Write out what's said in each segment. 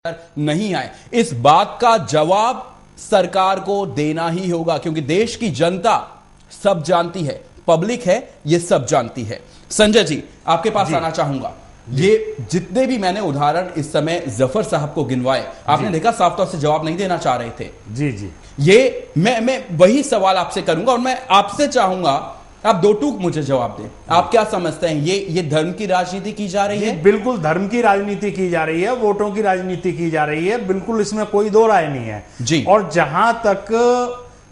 नहीं आए। इस बात का जवाब सरकार को देना ही होगा, क्योंकि देश की जनता सब जानती है, पब्लिक है, ये सब जानती है। संजय जी, आपके पास आना चाहूंगा। ये जितने भी मैंने उदाहरण इस समय जफर साहब को गिनवाए, आपने देखा साफ तौर से जवाब नहीं देना चाह रहे थे। जी जी, ये मैं वही सवाल आपसे करूंगा और मैं आपसे चाहूंगा आप दो टूक मुझे जवाब दें। आप क्या समझते हैं, ये धर्म की राजनीति की जा रही है? बिल्कुल धर्म की राजनीति की जा रही है, वोटों की राजनीति की जा रही है, बिल्कुल इसमें कोई दो राय नहीं है जी। और जहां तक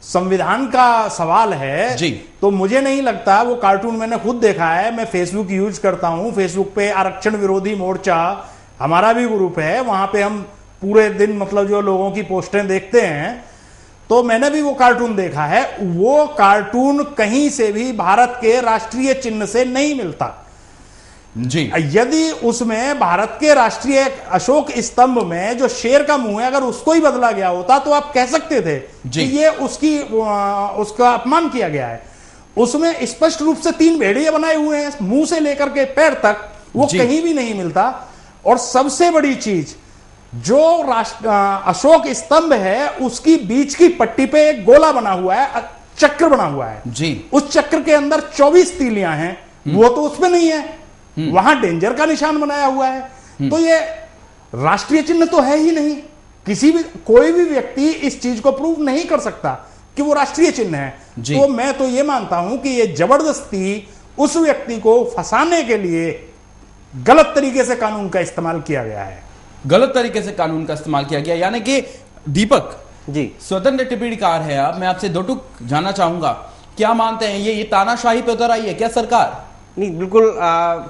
संविधान का सवाल है जी, तो मुझे नहीं लगता, वो कार्टून मैंने खुद देखा है, मैं फेसबुक यूज करता हूं, फेसबुक पे आरक्षण विरोधी मोर्चा हमारा भी ग्रुप है, वहां पे हम पूरे दिन मतलब जो लोगों की पोस्टें देखते हैं, तो मैंने भी वो कार्टून देखा है। वो कार्टून कहीं से भी भारत के राष्ट्रीय चिन्ह से नहीं मिलता जी। यदि उसमें भारत के राष्ट्रीय अशोक स्तंभ में जो शेर का मुंह है, अगर उसको ही बदला गया होता तो आप कह सकते थे कि ये उसका अपमान किया गया है। उसमें स्पष्ट रूप से 3 भेड़िए बनाए हुए हैं, मुंह से लेकर के पैर तक, वो कहीं भी नहीं मिलता। और सबसे बड़ी चीज, जो अशोक स्तंभ है उसकी बीच की पट्टी पे एक गोला बना हुआ है, चक्र बना हुआ है जी। उस चक्र के अंदर 24 तीलियां हैं, वो तो उसमें नहीं है, वहां डेंजर का निशान बनाया हुआ है। तो ये राष्ट्रीय चिन्ह तो है ही नहीं। कोई भी व्यक्ति इस चीज को प्रूव नहीं कर सकता कि वो राष्ट्रीय चिन्ह है। तो मैं तो ये मानता हूं कि ये जबरदस्ती उस व्यक्ति को फंसाने के लिए गलत तरीके से कानून का इस्तेमाल किया गया है। गलत तरीके से कानून का इस्तेमाल किया गया, यानी कि दीपक जी, स्वतंत्र टिप्पणीकार है आप, मैं आपसे दो टुक जानना चाहूंगा, क्या मानते हैं ये तानाशाही पे उतर आई है क्या सरकार? नहीं, बिल्कुल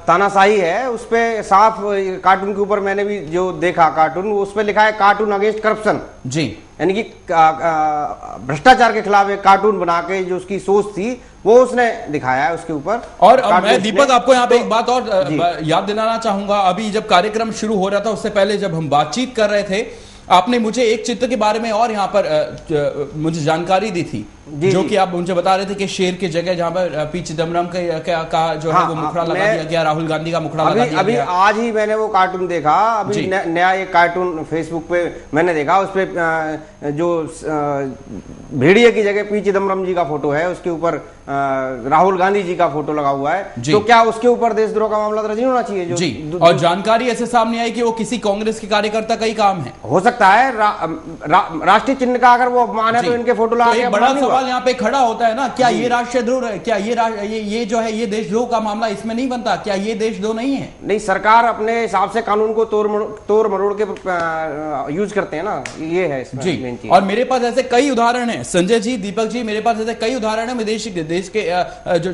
तानाशाही है। उस पे साफ कार्टून के ऊपर मैंने भी जो देखा कार्टून, उस पे लिखा है कार्टून अगेंस्ट करप्शन जी, यानी कि भ्रष्टाचार के खिलाफ एक कार्टून बना के जो उसकी सोच थी वो उसने दिखाया है उसके ऊपर। और मैं दीपक आपको यहाँ पे एक बात और याद दिलाना चाहूंगा। अभी जब कार्यक्रम शुरू हो रहा था उससे पहले जब हम बातचीत कर रहे थे, आपने मुझे एक चित्र के बारे में और यहाँ पर मुझे जानकारी दी थी, जो कि आप मुझे बता रहे थे कि शेर की जगह जहाँ पर पी चिदम्बरम का जो है वो मुखड़ा लगा दिया गया, राहुल गांधी का मुखड़ा लगा दिया गया। अभी आज ही मैंने वो कार्टून देखा, अभी नया एक कार्टून फेसबुक पे मैंने देखा, उस पे जो भेड़िए की जगह पी चिदम्बरम जी का फोटो है, उसके ऊपर राहुल गांधी जी का फोटो लगा हुआ है। तो क्या उसके ऊपर देशद्रोह का मामला दर्ज नहीं होना चाहिए? जो जी, और जानकारी ऐसे सामने आई कि वो किसी कांग्रेस के कार्यकर्ता का ही काम है, हो सकता है। राष्ट्रीय चिन्ह का अगर वो अपमान है तो इनके फोटो लगा के बड़ा सवाल यहाँ पे खड़ा होता है ना, क्या ये राष्ट्रीय द्रोह है? क्या ये जो है ये देशद्रोह का मामला इसमें नहीं बनता? क्या ये देशद्रोह नहीं है? नहीं, सरकार अपने हिसाब से कानून को तोड़ मरोड़ के यूज करते हैं ना, ये है जी। और मेरे पास ऐसे कई उदाहरण है संजय जी, दीपक जी, मेरे पास ऐसे कई उदाहरण है। मैं देश के जो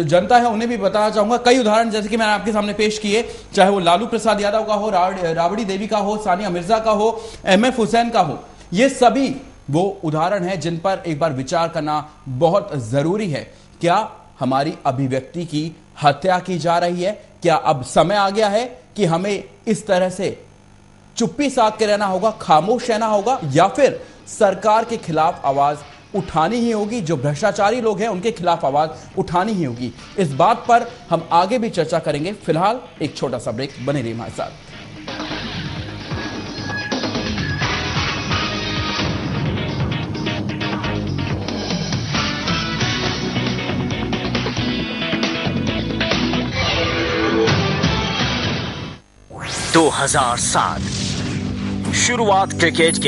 जनता है उन्हें भी बताना चाहूंगा कई उदाहरण, जैसे कि मैंने आपके सामने पेश किए, चाहे वो लालू प्रसाद यादव का हो, राबड़ी देवी का हो, सानिया मिर्जा का हो, एमएफ हुसैन का हो, ये सभी वो उदाहरण है जिन पर एक बार विचार करना बहुत जरूरी है। क्या हमारी अभिव्यक्ति की हत्या की जा रही है? क्या अब समय आ गया है कि हमें इस तरह से चुप्पी साध के रहना होगा, खामोश रहना होगा, या फिर सरकार के खिलाफ आवाज उठानी ही होगी? जो भ्रष्टाचारी लोग हैं उनके खिलाफ आवाज उठानी ही होगी। इस बात पर हम आगे भी चर्चा करेंगे। फिलहाल एक छोटा सा ब्रेक, बने रहिए हमारे साथ। दो 2007 शुरुआत क्रिकेट के